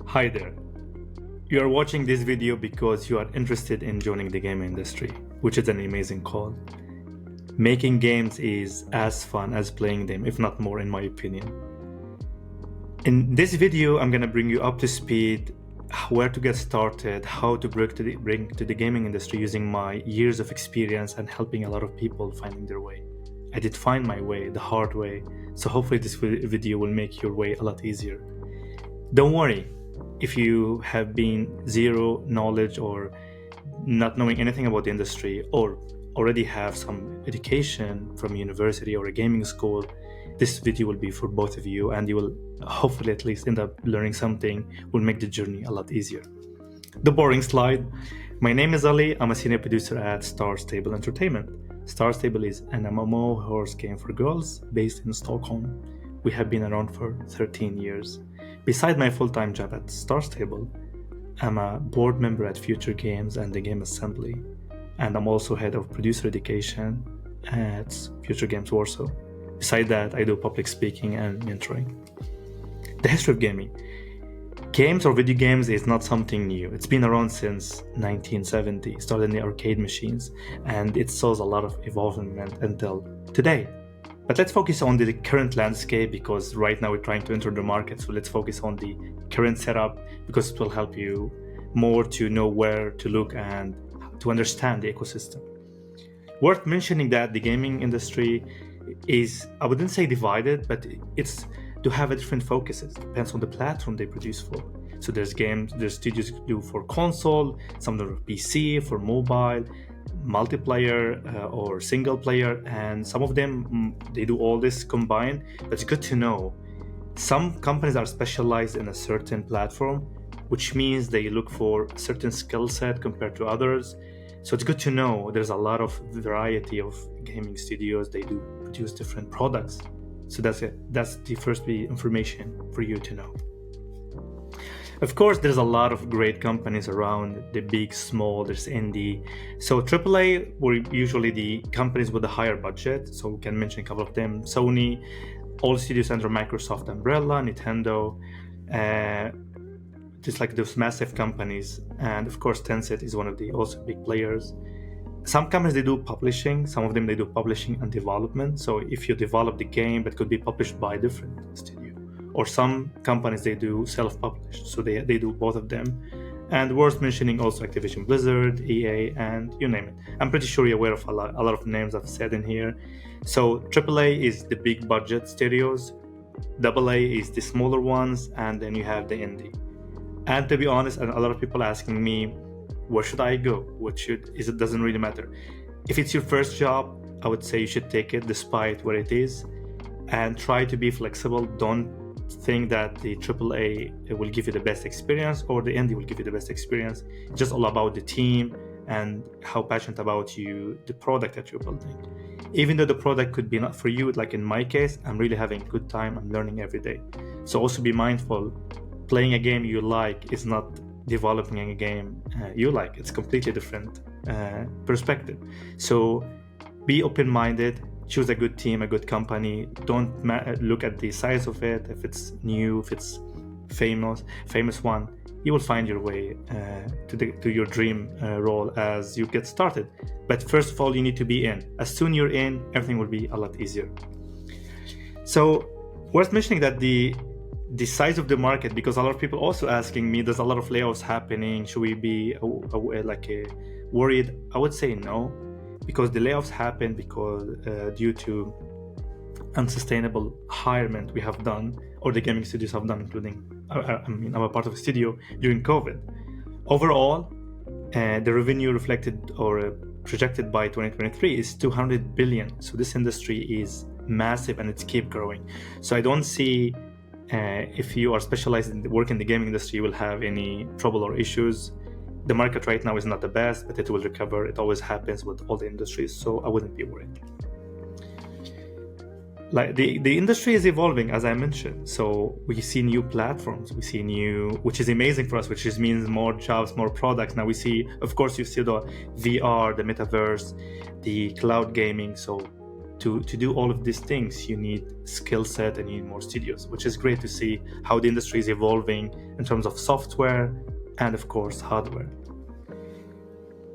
Hi there. You are watching this video because you are interested in joining the game industry, which is an amazing call. Making games is as fun as playing them, if not more, in my opinion. In this video, I'm going to bring you up to speed where to get started, how to bring to the gaming industry using my years of experience and helping a lot of people finding their way. I did find my way the hard way, so hopefully this video will make your way a lot easier. Don't worry, if you have been zero knowledge or not knowing anything about the industry or already have some education from university or a gaming school, this video will be for both of you, and you will hopefully at least end up learning something, will make the journey a lot easier. The boring slide. My name is Ali. I'm a senior producer at Star Stable Entertainment. Star Stable is an MMO horse game for girls based in Stockholm. We have been around for 13 years. Beside my full-time job at Star Stable, I'm a board member at Future Games and the Game Assembly, and I'm also head of producer education at Future Games Warsaw. Beside that, I do public speaking and mentoring. The history of gaming. Games or video games is not something new. It's been around since 1970, started in the arcade machines, and it saw a lot of evolvement until today. But let's focus on the current landscape because right now we're trying to enter the market. So let's focus on the current setup because it will help you more to know where to look and to understand the ecosystem. Worth mentioning that the gaming industry is, I wouldn't say divided, but it's to have a different focuses. Depends on the platform they produce for. So there's studios do for console, some are PC, for mobile, multiplayer or single player, and some of them they do all this combined. But it's good to know some companies are specialized in a certain platform, which means they look for a certain skill set compared to others. So it's good to know there's a lot of variety of gaming studios. They do produce different products. So that's it. That's the first information for you to know. Of course, there's a lot of great companies around, the big, small, there's indie. So AAA were usually the companies with a higher budget. So we can mention a couple of them. Sony, all studios under Microsoft umbrella, Nintendo, just like those massive companies. And of course, Tencent is one of the also big players. Some companies, they do publishing. Some of them, they do publishing and development. So if you develop the game, that could be published by a different studio. Or some companies, they do self-publish, so they do both of them. And worth mentioning also Activision Blizzard, EA, and you name it. I'm pretty sure you're aware of a lot of names I've said in here. So AAA is the big budget studios, AA is the smaller ones, and then you have the indie. And to be honest, and a lot of people asking me, where should I go? It doesn't really matter. If it's your first job, I would say you should take it despite what it is, and try to be flexible. Don't think that the AAA will give you the best experience or the indie will give you the best experience. It's just all about the team and how passionate about you, the product that you're building. Even though the product could be not for you, like in my case, I'm really having a good time. I'm learning every day. So also be mindful, playing a game you like is not developing a game you like. It's completely different perspective. So be open-minded. Choose a good team, a good company. Don't look at the size of it. If it's new, if it's famous one, you will find your way to your dream role as you get started. But first of all, you need to be in. As soon you're in, everything will be a lot easier. So worth mentioning that the size of the market, because a lot of people also asking me, there's a lot of layoffs happening. Should we be worried? I would say no. Because the layoffs happen due to unsustainable hirement we have done, or the gaming studios have done, including, I'm a part of a studio during COVID. Overall, the revenue reflected or projected by 2023 is 200 billion. So this industry is massive and it's keep growing. So I don't see if you are specialized in work in the gaming industry, you will have any trouble or issues. The market right now is not the best, but it will recover. It always happens with all the industries, so I wouldn't be worried. Like the industry is evolving, as I mentioned. So we see new platforms, which is amazing for us, which means more jobs, more products. Now we see, of course, you see the VR, the metaverse, the cloud gaming. So to do all of these things, you need skill set and you need more studios, which is great to see how the industry is evolving in terms of software and, of course, hardware.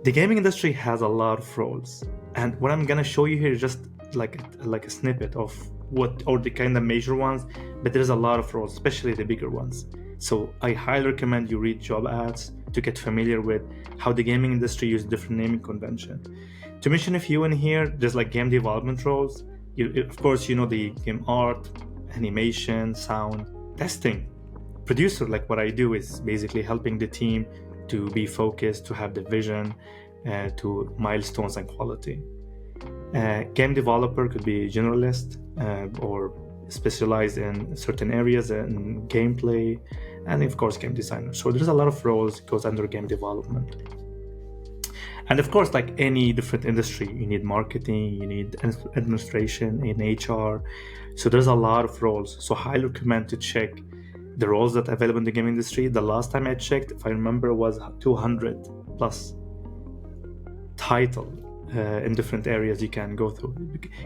The gaming industry has a lot of roles, and what I'm gonna show you here is just like a snippet of what, or the kind of major ones, but there's a lot of roles, especially the bigger ones. So I highly recommend you read job ads to get familiar with how the gaming industry uses different naming convention. To mention a few in here, there's like game development roles. Of course, you know the game art, animation, sound, testing. Producer, like what I do, is basically helping the team to be focused, to have the vision, to milestones and quality. Game developer could be generalist or specialized in certain areas in gameplay, and of course game designer. So there's a lot of roles goes under game development. And of course, like any different industry, you need marketing, you need administration, in HR. So there's a lot of roles. So I highly recommend to check the roles that are available in the game industry. The last time I checked, if I remember, was 200 plus title in different areas you can go through.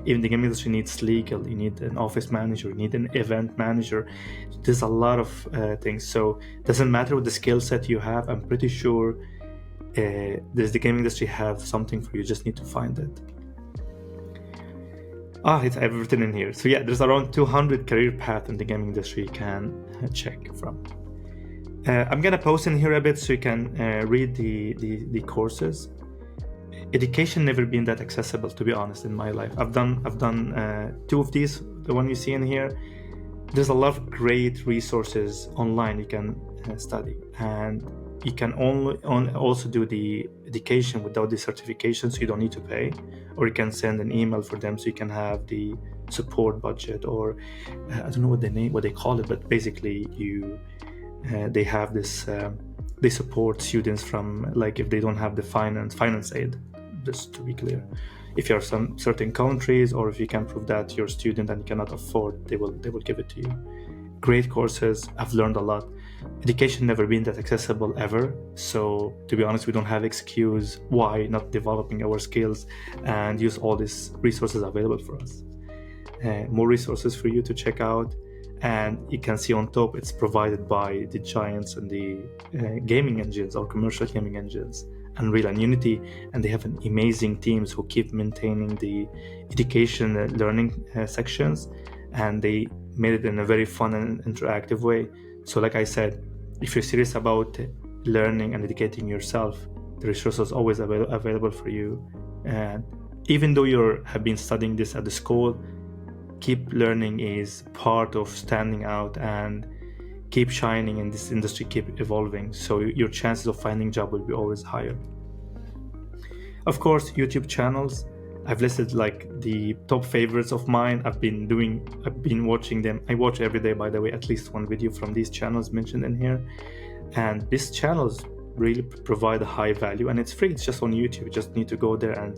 Even the game industry needs legal, you need an office manager, you need an event manager. There's a lot of things. So it doesn't matter what the skill set you have. I'm pretty sure does the game industry have something for you? Just need to find it. I've written in here. So yeah, there's around 200 career paths in the gaming industry you can check from. I'm gonna post in here a bit so you can read the courses. Education never been that accessible, to be honest, in my life. I've done two of these, the one you see in here. There's a lot of great resources online you can study, and you can also do the education without the certification, so you don't need to pay, or you can send an email for them so you can have the support budget, or I don't know what they call it, but basically they have this they support students from, like, if they don't have the finance aid, just to be clear. If you're some certain countries, or if you can prove that you're a student and you cannot afford, they will give it to you. Great courses. I've learned a lot. Education never been that accessible ever. So to be honest, we don't have excuse why not developing our skills and use all these resources available for us. More resources for you to check out. And you can see on top, it's provided by the giants and the gaming engines, or commercial gaming engines, Unreal and Unity, and they have amazing teams who keep maintaining the education and learning sections, and they made it in a very fun and interactive way. So like I said, if you're serious about learning and educating yourself, the resources are always available for you. And even though you have been studying this at the school, keep learning is part of standing out and keep shining in this industry, keep evolving. So your chances of finding a job will be always higher. Of course, YouTube channels. I've listed like the top favorites of mine. I've been watching them. I watch every day, by the way, at least one video from these channels mentioned in here. And these channels really provide a high value, and it's free. It's just on YouTube. You just need to go there and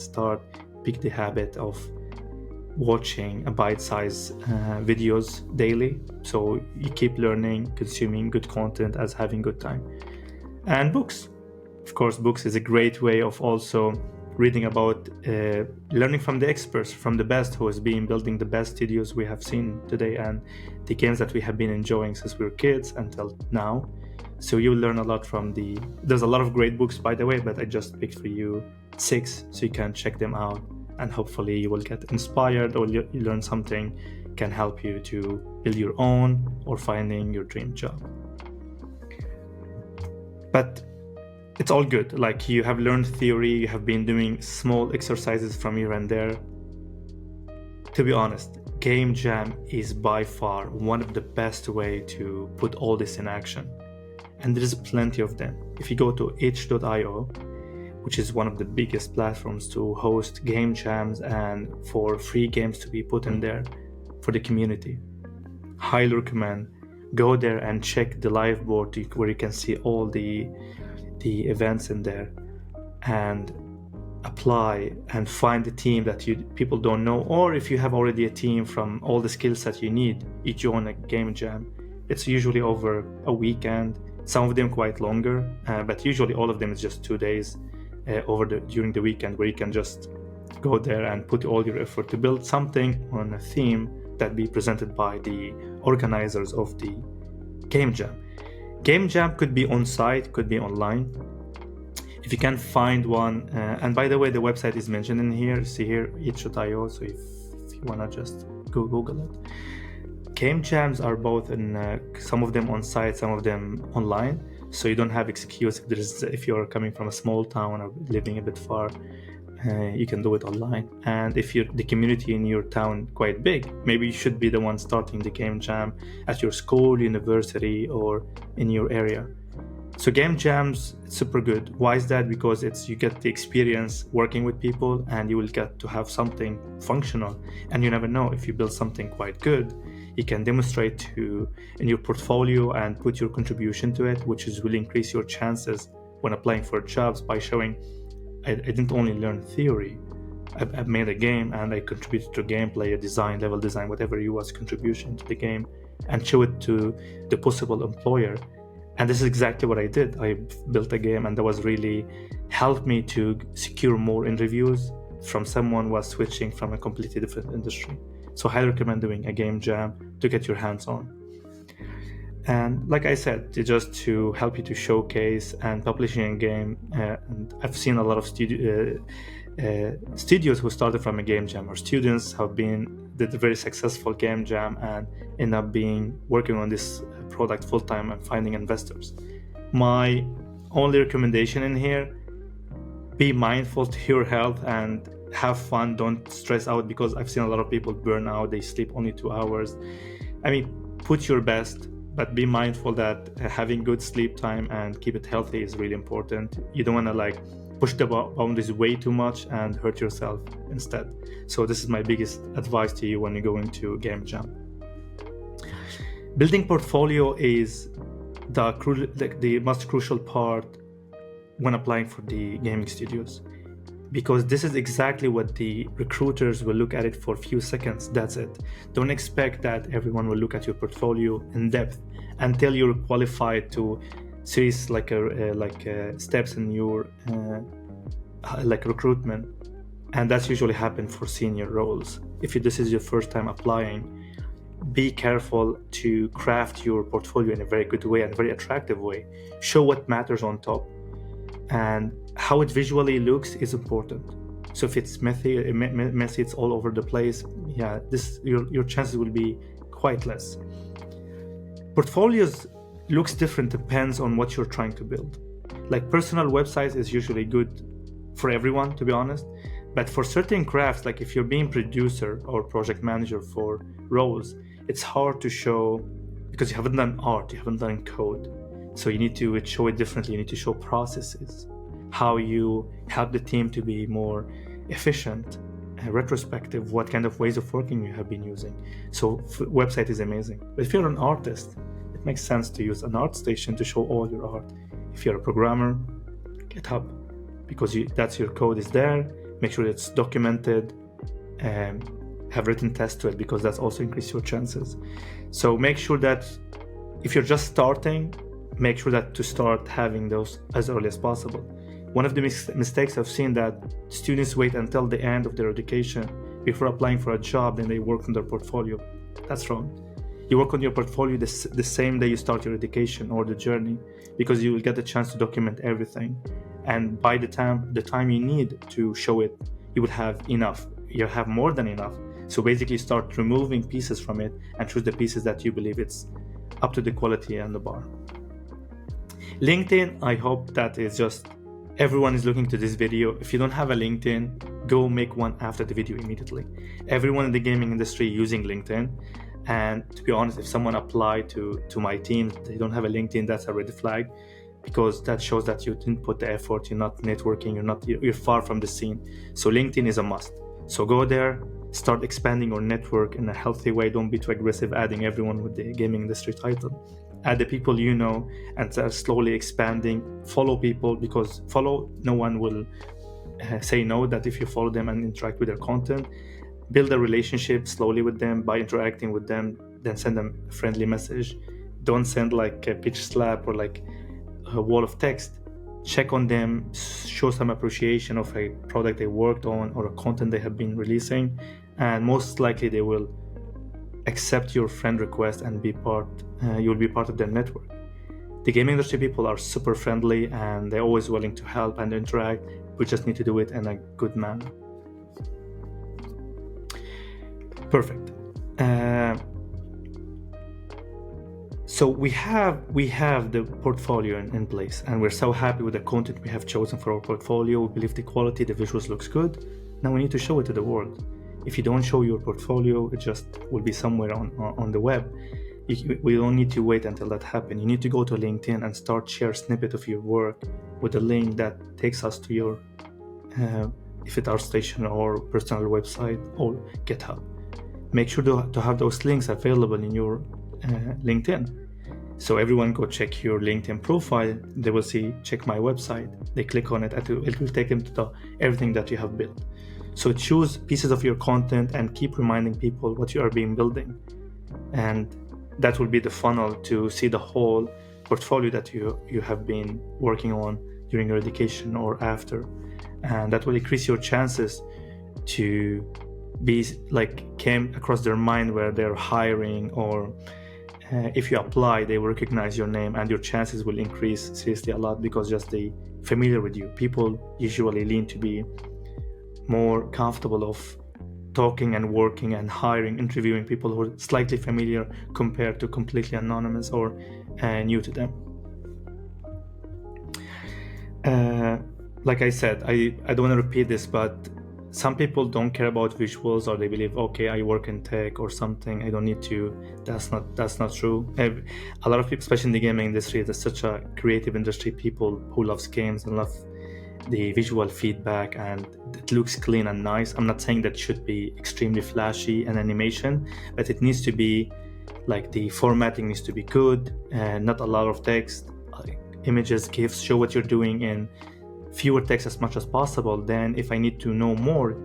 pick the habit of watching a bite-sized videos daily. So you keep learning, consuming good content as having good time. And books. Of course, books is a great way of also reading about learning from the experts, from the best who has been building the best studios we have seen today and the games that we have been enjoying since we were kids until now. So you'll learn a lot from there's a lot of great books, by the way, but I just picked for you 6 so you can check them out, and hopefully you will get inspired, or you learn something can help you to build your own or finding your dream job. But it's all good. Like, you have learned theory, you have been doing small exercises from here and there. To be honest, Game Jam is by far one of the best way to put all this in action. And there is plenty of them. If you go to itch.io, which is one of the biggest platforms to host game jams and for free games to be put in there for the community, highly recommend. Go there and check the live board where you can see all the events in there, and apply and find the team that people don't know, or if you have already a team from all the skill set you need, you join a game jam. It's usually over a weekend, some of them quite longer, but usually all of them is just 2 days during the weekend, where you can just Go there and put all your effort to build something on a theme that be presented by the organizers of the game jam. Game jam could be on site, could be online. If you can find one, and by the way, the website is mentioned in here. See here, itch.io. So if you wanna just go Google it. Game jams are both in some of them on site, some of them online. So you don't have excuse if you're coming from a small town or living a bit far. You can do it online. And if the community in your town quite big, maybe you should be the one starting the game jam at your school, university, or in your area. So game jams, it's super good. Why is that? Because you get the experience working with people, and you will get to have something functional. And you never know, if you build something quite good, you can demonstrate in your portfolio and put your contribution to it, which will increase your chances when applying for jobs by showing I didn't only learn theory. I've made a game and I contributed to gameplay, a design, level design, whatever you was contribution to the game, and show it to the possible employer. And this is exactly what I did. I built a game, and that was really helped me to secure more interviews from someone who was switching from a completely different industry. So I highly recommend doing a game jam to get your hands on. And like I said, just to help you to showcase and publishing a game. And I've seen a lot of studios who started from a game jam, or students did a very successful game jam and end up working on this product full time and finding investors. My only recommendation in here: be mindful to your health and have fun. Don't stress out, because I've seen a lot of people burn out. They sleep only 2 hours. I mean, put your best, but be mindful that having good sleep time and keep it healthy is really important. You don't want to push the boundaries way too much and hurt yourself instead. So this is my biggest advice to you when you go into game jam. Building portfolio is the most crucial part when applying for the gaming studios, because this is exactly what the recruiters will look at it for a few seconds. That's it. Don't expect that everyone will look at your portfolio in depth until you're qualified to serious steps in your recruitment. And that's usually happen for senior roles. If this is your first time applying, be careful to craft your portfolio in a very good way and a very attractive way. Show what matters on top, and how it visually looks is important. So if it's messy, it's all over the place, your chances will be quite less. Portfolios looks different, depends on what you're trying to build. Like personal websites is usually good for everyone, to be honest. But for certain crafts, like if you're being producer or project manager for roles, it's hard to show because you haven't done art, you haven't done code. So you need to show it differently. You need to show processes, how you help the team to be more efficient, retrospective, what kind of ways of working you have been using. So website is amazing. But if you're an artist, it makes sense to use an art station to show all your art. If you're a programmer, GitHub, because that's your code is there. Make sure it's documented, and have written tests to it, because that's also increase your chances. So make sure that if you're just starting, make sure that to start having those as early as possible. One of the mistakes I've seen that students wait until the end of their education before applying for a job, then they work on their portfolio. That's wrong. You work on your portfolio the same day you start your education or the journey, because you will get the chance to document everything. And by the time you need to show it, you will have enough. You have more than enough. So basically start removing pieces from it and choose the pieces that you believe it's up to the quality and the bar. LinkedIn, I hope that is just everyone is looking to this video. If you don't have a LinkedIn, go make one after the video immediately. Everyone in the gaming industry using LinkedIn. And to be honest, if someone applied to my team, they don't have a LinkedIn, that's a red flag, because that shows that you didn't put the effort, you're not networking, you're far from the scene. So LinkedIn is a must. So go there, start expanding your network in a healthy way. Don't be too aggressive adding everyone with the gaming industry title. Add the people you know and start slowly expanding. Follow people, because no one will say no that if you follow them and interact with their content. Build a relationship slowly with them by interacting with them, then send them a friendly message. Don't send like a pitch slap or like a wall of text. check on them, show some appreciation of a product they worked on or a content they have been releasing, and most likely they will accept your friend request and you'll be part of their network. The gaming industry people are super friendly and they're always willing to help and interact. We just need to do it in a good manner. Perfect. So we have the portfolio in place, and we're so happy with the content we have chosen for our portfolio. We believe the quality, the visuals looks good. Now we need to show it to the world. If you don't show your portfolio, it just will be somewhere on the web. We don't need to wait until that happens. You need to go to LinkedIn and start share a snippet of your work with a link that takes us to your, if it's ArtStation or personal website or GitHub. Make sure to have those links available in your LinkedIn. So everyone go check your LinkedIn profile. They will see, check my website. They click on it, it will take them to everything that you have built. So choose pieces of your content and keep reminding people what you are building. And that will be the funnel to see the whole portfolio that you have been working on during your education or after. And that will increase your chances to be came across their mind where they're hiring, or if you apply, they will recognize your name, and your chances will increase seriously a lot because just they familiar with you. People usually lean to be more comfortable of talking and working and hiring, interviewing people who are slightly familiar compared to completely anonymous or new to them. Like I said, I don't want to repeat this, but some people don't care about visuals, or they believe, okay, I work in tech or something, I don't need to. That's not true. A lot of people, especially in the gaming industry, it's such a creative industry, people who loves games and love the visual feedback, and it looks clean and nice. I'm not saying that should be extremely flashy and animation, but it needs to be the formatting needs to be good and not a lot of text. Images, GIFs, show what you're doing in fewer text as much as possible. Then if I need to know more,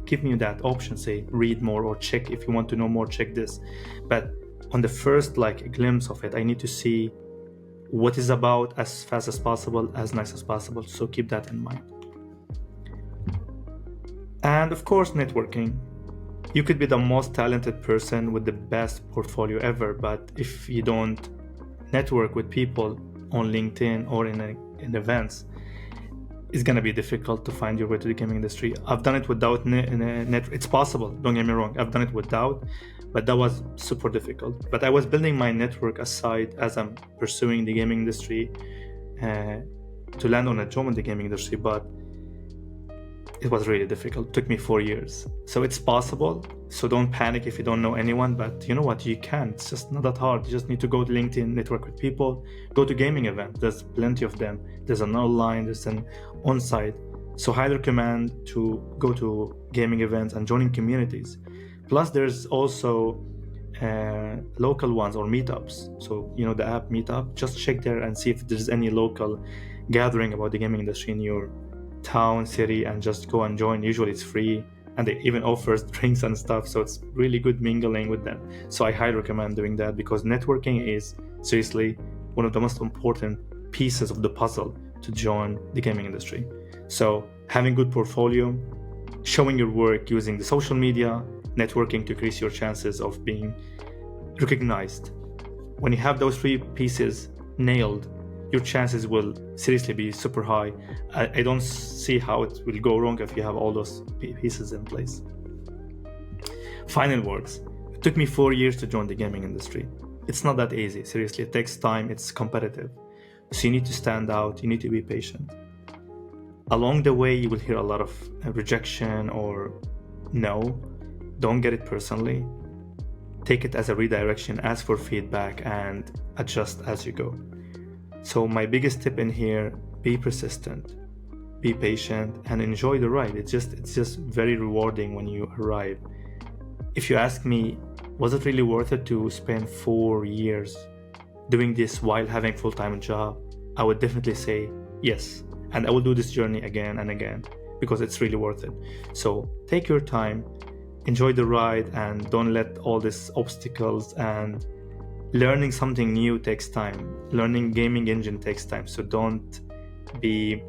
give me that option, say read more or check. If you want to know more, check this. But on the first glimpse of it, I need to see what is about as fast as possible, as nice as possible. So keep that in mind. And of course, networking. You could be the most talented person with the best portfolio ever, but if you don't network with people on LinkedIn or in events, it's going to be difficult to find your way to the gaming industry. I've done it without it's possible, don't get me wrong. I've done it without, but that was super difficult. But I was building my network aside as I'm pursuing the gaming industry to land on a job in the gaming industry, but it was really difficult. It took me 4 years. So it's possible. So don't panic if you don't know anyone, but you know what, you can. It's just not that hard. You just need to go to LinkedIn, network with people, go to gaming events. There's plenty of them. There's an online, there's an on-site. So highly recommend to go to gaming events and joining communities. Plus there's also local ones or meetups. So, the app Meetup, just check there and see if there's any local gathering about the gaming industry in your town, city, and just go and join. Usually it's free, and they even offers drinks and stuff, so it's really good mingling with them. So I highly recommend doing that, because networking is seriously one of the most important pieces of the puzzle to join the gaming industry. So having good portfolio, showing your work using the social media, networking to increase your chances of being recognized. When you have those 3 pieces nailed, your chances will seriously be super high. I don't see how it will go wrong if you have all those pieces in place. Final words. It took me 4 years to join the gaming industry. It's not that easy. Seriously, it takes time. It's competitive. So you need to stand out. You need to be patient. Along the way, you will hear a lot of rejection or no. Don't get it personally. Take it as a redirection, ask for feedback, and adjust as you go. So my biggest tip in here, be persistent, be patient, and enjoy the ride. It's just very rewarding when you arrive. If you ask me, was it really worth it to spend 4 years doing this while having a full-time job? I would definitely say yes. And I will do this journey again and again, because it's really worth it. So take your time, enjoy the ride, and don't let all these obstacles, and learning something new takes time. Learning gaming engine takes time. So don't be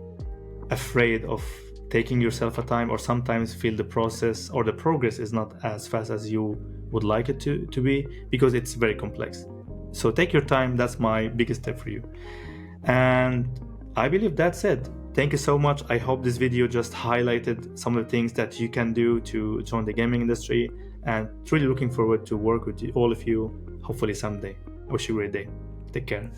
afraid of taking yourself a time, or sometimes feel the process or the progress is not as fast as you would like it to be, because it's very complex. So take your time. That's my biggest tip for you. And I believe that's it. Thank you so much. I hope this video just highlighted some of the things that you can do to join the gaming industry, and really looking forward to work with all of you, hopefully someday. Wish you a great day. Take care.